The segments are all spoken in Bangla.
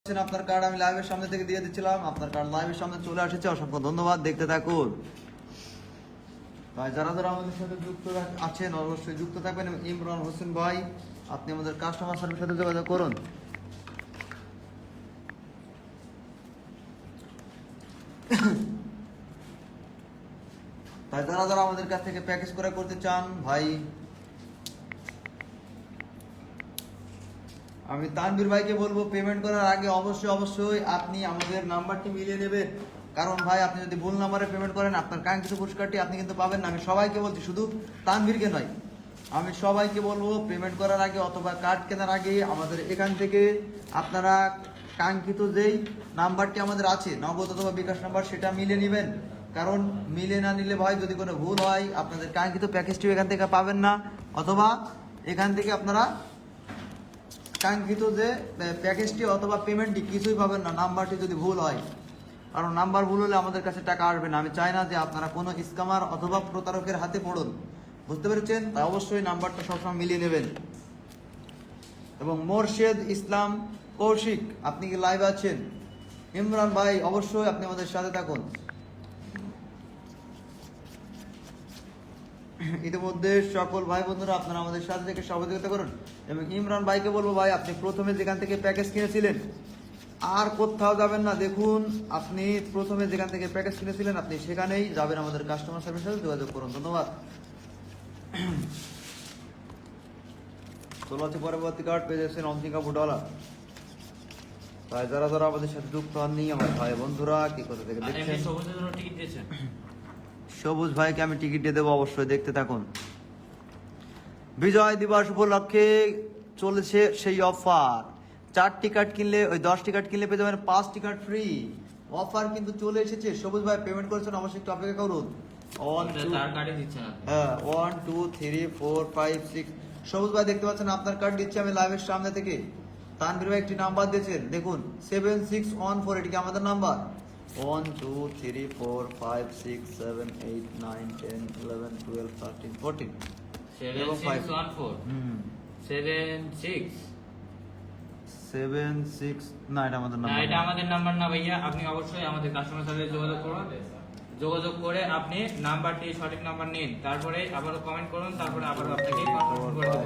আপনার কার্ড আমি লাইভের সামনে থেকে দিয়ে দিচ্ছিলাম, আপনার কার্ড লাইভের সামনে চলে এসেছে। অসংখ্য ধন্যবাদ, দেখতে থাকুন। ভাই যারা যারা আমাদের সাথে যুক্ত আছেন অবশ্যই যুক্ত থাকবেন। ইমরান হোসেন ভাই, আপনি আমাদের কাস্টমার সার্ভিসের সাথে যোগাযোগ করুন। তাই যারা যারা আমাদের কাছ থেকে প্যাকেজ করে করতে চান ভাই, আমি তানভীর ভাইকে বলবো পেমেন্ট করার আগে অবশ্যই আপনি আমাদের নাম্বারটি মিলিয়ে নেবেন। কারণ ভাই আপনি যদি ভুল নাম্বারে পেমেন্ট করেন আপনার কাঙ্ক্ষিত পুরস্কারটি আপনি কিন্তু পাবেন না। আমি সবাইকে বলছি, শুধু তানভীরকে নয়, আমি সবাইকে বলবো পেমেন্ট করার আগে অথবা কার্ড কেনার আগে আমাদের এখান থেকে আপনারা কাঙ্ক্ষিত যেই নাম্বারটি আমাদের আছে নগদ অথবা বিকাশ নাম্বার সেটা মিলিয়ে নেবেন। কারণ মিলে না নিলে ভাই যদি কোনো ভুল হয় আপনাদের কাঙ্ক্ষিত প্যাকেজটিও এখান থেকে পাবেন না, অথবা এখান থেকে আপনারা কাঙ্ক্ষিত যে প্যাকেজটি অথবা পেমেন্টটি কিছুই পাবেন না নাম্বারটি যদি ভুল হয়। কারণ নাম্বার ভুল হলে আমাদের কাছে টাকা আসবে না। আমি চাই না যে আপনারা কোনো স্ক্যামার অথবা প্রতারকের হাতে পড়ুন, বুঝতে পেরেছেন? তাই অবশ্যই নাম্বারটা সবসময় মিলিয়ে নেবেন। এবং মোরশেদ ইসলাম কৌশিক, আপনি কি লাইভ আছেন? ইমরান ভাই, অবশ্যই আপনি আমাদের সাথে থাকুন। ইতিমধ্যে সকল ভাই বন্ধুরা আপনারা আমাদের সাথে থেকে সহযোগিতা করুন। এবং ইমরান ভাইকে বলবো, ভাই আপনি প্রথমে যেখান থেকে প্যাকেজ কিনেছিলেন আর কোথাও যাবেন না। দেখুন, আপনি প্রথমে যেখান থেকে প্যাকেজ কিনেছিলেন আপনি সেখানেই যাবেন, আমাদের কাস্টমার সার্ভিসের সাথে যোগাযোগ করুন। ধন্যবাদ। চলো আছে পরবর্তী কার্ড পেয়ে যাচ্ছেন অন্তিকা ফুটবলার। তাই যারা যারা আমাদের সাথে যুক্ত হননি আমার ভাই বন্ধুরা, কি কোথা থেকে দেখছেন? সবুজ ভাইকে আমি টিকিট দিয়ে দেবো, অবশ্যই দেখতে থাকুন। বিজয় দিবস উপলক্ষে চলেছে সেই অফার। 4 টিকিট কিনলে, ওই 10 টিকিট কিনলে পেয়ে যাবেন 5 টিকিট ফ্রি। অফার কিন্তু চলে এসেছে। সবুজ ভাই পেমেন্ট করেছেন, অবশ্যই একটু অপেক্ষা করুন। 1 2 3 4 5 6 সবুজ ভাই দেখতে পাচ্ছেন আপনার কার্ড দিচ্ছি আমি লাইভের সামনে থেকে। তানভীর ভাই একটি নাম্বার দিয়েছেন, দেখুন 7614, এটি কি আমাদের নাম্বার? 1 2 3 4 5 6 7 8 9 10 11 12 13 14 76 না, এটা আমাদের নাম্বার না, এটা আমাদের নাম্বার না ভাইয়া। আপনি অবশ্যই আমাদের কাস্টমার সাথে যোগাযোগ করুন। যোগাযোগ করে আপনি নাম্বারটি সঠিক নাম্বার নিন, তারপরে আবারও কমেন্ট করুন, তারপরে আবারও আপনাকে কনফার্ম করে দেব।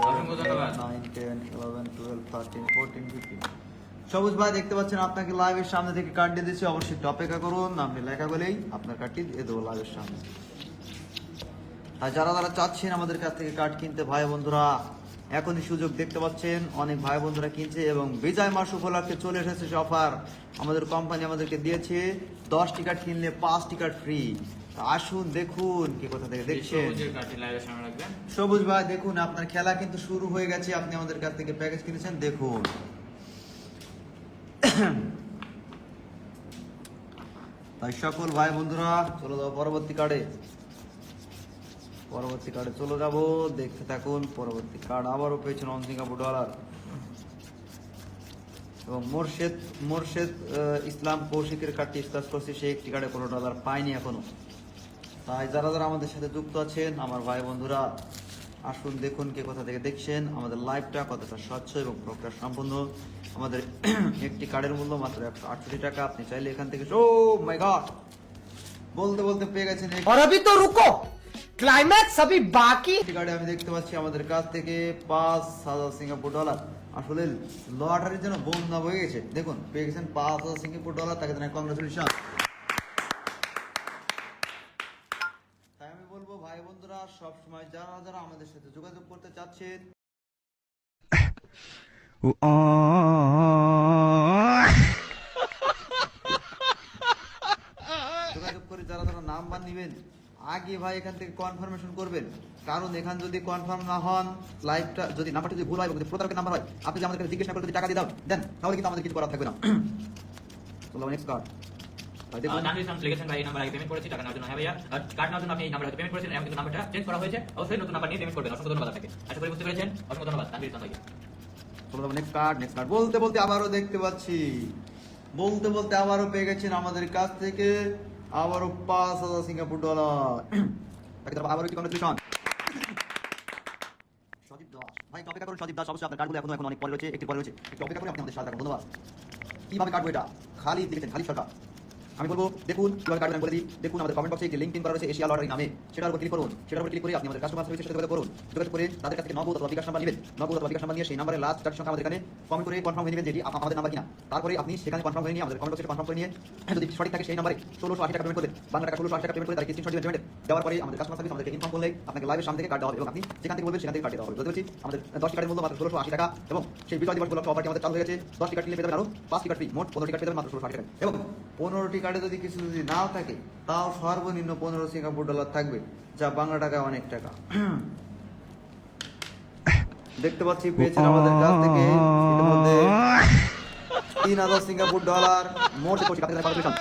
অসংখ্য ধন্যবাদ। 9 10 11 12 13 14 15 সবুজ ভাই দেখতে পাচ্ছেন আপনাকে লাইভের সামনে থেকে কার্ড দিয়ে দিচ্ছি, অবশ্যই একটু অপেক্ষা করুন। আপনি লেখা বলেই আপনার কার্ডটি দিয়ে দেবো লাইভের সামনে। আর যারা যারা চাচ্ছেন আমাদের কাছ থেকে কার্ড কিনতে ভাই বন্ধুরা, এখনই সুযোগ দেখতে পাচ্ছেন, অনেক ভাই বন্ধুরা কিনছে। এবং বিজয় মাস উপলক্ষে চলে এসেছে অফার, আমাদের কোম্পানি আমাদেরকে দিয়েছে 10 টিকিট কিনলে 5 টিকিট ফ্রি। আসুন দেখুন কি কোথা থেকে দেখছেন। সবুজ ভাই দেখুন, আপনার খেলা কিন্তু শুরু হয়ে গেছে। আপনি আমাদের কাছ থেকে প্যাকেজ কিনেছেন, দেখুন। তাই সকল ভাই বন্ধুরা চলে যাবো পরবর্তী কার্ডে চলে যাব, দেখতে থাকুন। পরবর্তী কার্ড আবারও পেয়েছেন অন্তিকা ফুটবলার এবং মোরশেদ ইসলাম কৌশিকের কার্ডটি স্ক্র্যাচ করছি, সেই একটি কার্ডে কোনো ডলার পাইনি এখনো। তাই যারা যারা আমাদের সাথে যুক্ত আছেন আমার ভাই বন্ধুরা, আসুন দেখুন কে কোথা থেকে দেখছেন। আমাদের লাইভটা কতটা স্বচ্ছ এবং প্রক্রিয়া সম্পন্ন। আমাদের একটি কার্ডের মূল্য মাত্র 168 টাকা। আপনি চাইলে এখান থেকে, ও মাই গড, বলতে বলতে পেয়ে গেছেন। और अभी तो रुको, क्लाइमैक्स अभी बाकी। কার্ডে আমি দেখতে পাচ্ছি আমাদের কাছ থেকে 5,000 সিঙ্গাপুর ডলার। আসলে লটারির জন্য বন্ধ হয়ে গেছে। দেখুন পেয়ে গেছেন 5,000 সিঙ্গাপুর ডলার, তাকে জানাই কংগ্রেচুলেশন। তাই আমি বলবো ভাই বন্ধুরা, সবসময় যারা যারা আমাদের সাথে যোগাযোগ করতে চাচ্ছেন, যোগাযোগ করে যারা যারা নাম্বার নিবেন আগে ভাই এখান থেকে কনফার্মেশন করবেন। কারণ এখান যদি কনফার্ম না হন, লাইভটা যদি নাম্বারটা যদি ভুল হয়, যদি প্রতারকের নাম্বার হয়, আপনি যদি আমাদের কাছে জিজ্ঞেস না করে যদি টাকা দিয়ে দেন তাহলে কিন্তু আমাদের কিছু করার থাকবে না। চলো নেক্সট কার্ড। ভাই দেখুন তানভীর ইসলাম লিখেছেন, ভাই এই নাম্বার আগে পেমেন্ট করেছি, টাকা নেওয়ার জন্য। হ্যাঁ ভাইয়া, কার্ড নেওয়ার জন্য আপনি এই নাম্বার পেমেন্ট করেছেন, এখন কিন্তু নাম্বারটা চেঞ্জ করা হয়েছে। অবশ্যই নতুন নাম্বার নিয়ে পেমেন্ট করবেন। অসংখ্য ধন্যবাদ আপনাকে। আশা করি বুঝতে পেরেছেন। অসংখ্য ধন্যবাদ তানভীর ইসলাম ভাইকে। চলো নেক্সট কার্ড। বলতে বলতে আবারও দেখতে পাচ্ছি, আবারও পেয়ে গেছেন আমাদের কাছ থেকে আবারও 5,000 সিঙ্গাপুর ডলার। আবারও একটি কংগ্রেচুলেশন। সজীব দাস ভাই, অপেক্ষা করুন। সজীব দাস, অবশ্যই আপনার কার্ডগুলো এখন অনেক পরে রয়েছে, একটু পরে রয়েছে, একটু অপেক্ষা করে আপনি আমাদের সাথে থাকুন। ধন্যবাদ। কিভাবে কাটবো এটা খালি লিখেছেন খালি সরকার। আমি বলবো দেখুন কিভাবে কাটবেন আমি বলে দিই। দেখুন আমাদের কমেন্ট বক্সে একটি লিঙ্ক করা রয়েছে এশিয়া লটারি নামে, সেটার উপর ক্লিক করুন। সেটার উপর ক্লিক করে আপনি আমাদের কাস্টমার সার্ভিসের সাথে যোগাযোগ করুন। যোগাযোগ করে তাদের কাছ থেকে নগদ অথবা বিকাশ নাম্বার নেবেন। নগদ অথবা বিকাশ নাম্বার নিয়ে সেই নাম্বারের লাস্ট চারটি সংখ্যা আমাদের এখানে কমেন্ট করে কনফার্ম হয়ে নেবেন যে এটি আমাদের নাম্বার কিনা। তারপরে আপনি সেখানে কনফার্ম করে নিয়ে আমাদের কমেন্ট বক্সে কনফার্ম করে নিয়ে যদি সঠিক থাকে সেই নাম্বারে 1680 টাকা পেমেন্ট করবেন। বাংলা টাকা 1680 টাকা পেমেন্ট করে তার স্ক্রিনশট দিবেন পেমেন্ট দেওয়ার পরে আমাদের কাস্টমার সার্ভিস আমাদেরকে ইনফর্ম করলে আপনাকে লাইভের সামনে থেকে কার্ড দেওয়া হবে এবং আপনি যেখান থেকে বলবেন সেখান থেকে কার্ড দেওয়া হবে। বুঝতে পেরেছি আমাদের 10 টিকারের মূল্য মাত্র 1680 টাকা এবং সেই বিজয় দিবস উপলক্ষে অফারটি আমাদের চালু হয়ে গেছে। 10 টিকার কিনলে পেতে আরো 5 টিকার ফ্রি, মোট 15 টিকার পেতে মাত্র 1680 টাকা। এবং 15টি কার্ডে যদি কিছু যদি নাও থাকে তাও সর্বনিম্ন 15 সিঙ্গাপুর ডলার থাকবে, যা বাংলা টাকায় অনেক টাকা। দেখতে পাচ্ছি পেয়েছেন আমাদের কাছ থেকে ইতিমধ্যে 3000 সিঙ্গাপুর ডলার মোট করছি কাছে পাঠিয়েছেন।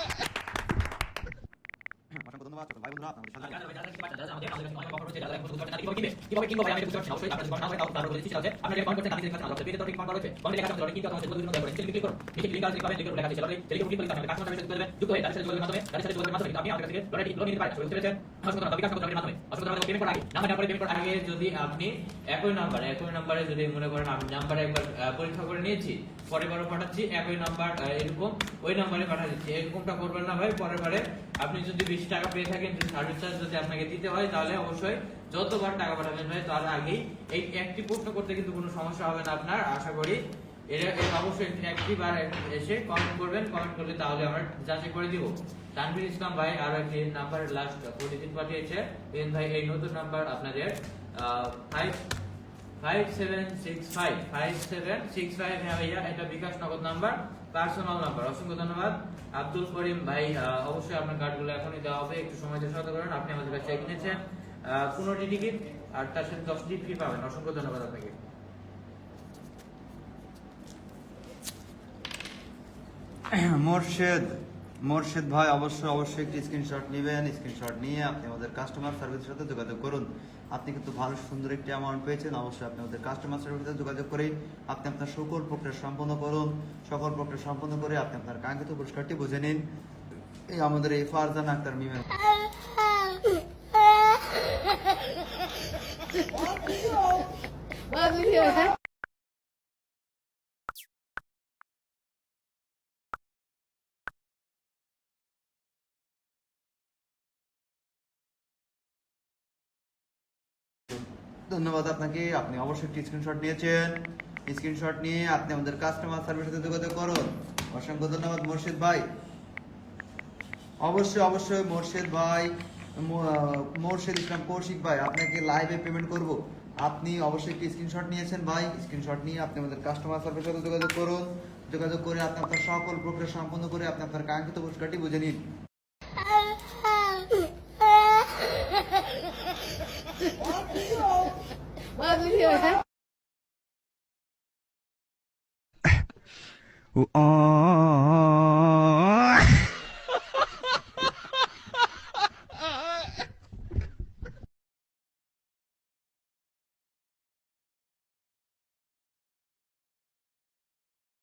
অসংখ্য ধন্যবাদ ছোট ভাই বন্ধুরা আপনাদের সাথে আগে যদি আপনি একই নাম্বারে যদি মনে করেন আমি নাম্বারে একবার পরীক্ষা করে নিয়েছি, পরের বারও পাঠাচ্ছি একই নাম্বার এরকম ওই নাম্বারে পাঠা দিচ্ছি, এরকমটা করবেন না ভাই। পরের বারে আপনি যদি 20 টাকা পেয়ে থাকেন, যদি সার্ভিস চার্জ যদি আপনাকে দিতে হয়, তাহলে অবশ্যই যতবার টাকা পাঠাবেন ভাই তার আগেই এই একটি প্রশ্ন করতে কিন্তু কোনো সমস্যা হবে না আপনার, আশা করি। এটা অবশ্যই একটি বার এসে কমেন্ট করবেন, কমেন্ট করলে তাহলে আমরা যাচাই করে দিব। তানভীর ইসলাম ভাই আরো একটি নাম্বার লাস্ট প্রতিদিন পাঠিয়েছে। দেন ভাই এই নতুন নাম্বার আপনাদের 5765 হ্যাঁ ভাইয়া, এটা বিকাশ নগদ নাম্বার, পার্সোনাল নাম্বার। অসংখ্য ধন্যবাদ আব্দুল করিম ভাই, অবশ্যই আপনার কার্ডগুলো এখনই দেওয়া হবে, একটু সময় দিয়ে সহায়তা করেন। আপনি আমাদের কাছে কিনেছেন 15টি টিকিট আর তার সাথে 10টি ফ্রি পাবেন। অসংখ্য ধন্যবাদ আপনাকে। মোর্শেদ ভাই অবশ্যই একটি স্ক্রিনশট নেবেন। স্ক্রিনশট নিয়ে আপনি আমাদের কাস্টমার সার্ভিসের সাথে যোগাযোগ করুন। আপনি কিন্তু ভালো সুন্দর একটি অ্যামাউন্ট পেয়েছেন, অবশ্যই আপনি আমাদের কাস্টমার সার্ভিসের সাথে যোগাযোগ করে আপনি আপনার সকল প্রক্রিয়া সম্পন্ন করুন। সকল প্রক্রিয়া সম্পন্ন করে আপনি আপনার কাঙ্ক্ষিত পুরস্কারটি বুঝে নিন। এই আমাদের এই ফারজান আক্তার মিমের ধন্যবাদ আপনাকে। আপনি অবশ্যই একটি স্ক্রিনশট নিয়েছেন। স্ক্রিনশট নিয়ে আপনি আমাদের কাস্টমার সার্ভিসের সাথে যোগাযোগ করুন। অসংখ্য ধন্যবাদ মোর্শেদ ভাই। অবশ্যই মোর্শেদ ভাই, মোর্শেদ ইসলাম কৌশিক ভাই, আপনাকে লাইভে পেমেন্ট করব। আপনি অবশ্যই একটি স্ক্রিনশট নিয়েছেন ভাই। স্ক্রিনশট নিয়ে আপনি আমাদের কাস্টমার সার্ভিসের সাথে যোগাযোগ করুন। যোগাযোগ করে আপনি আপনার সকল প্রক্রিয়া সম্পন্ন করে আপনি আপনার কাঙ্ক্ষিত পুরস্কারটি বুঝে নিন। Oh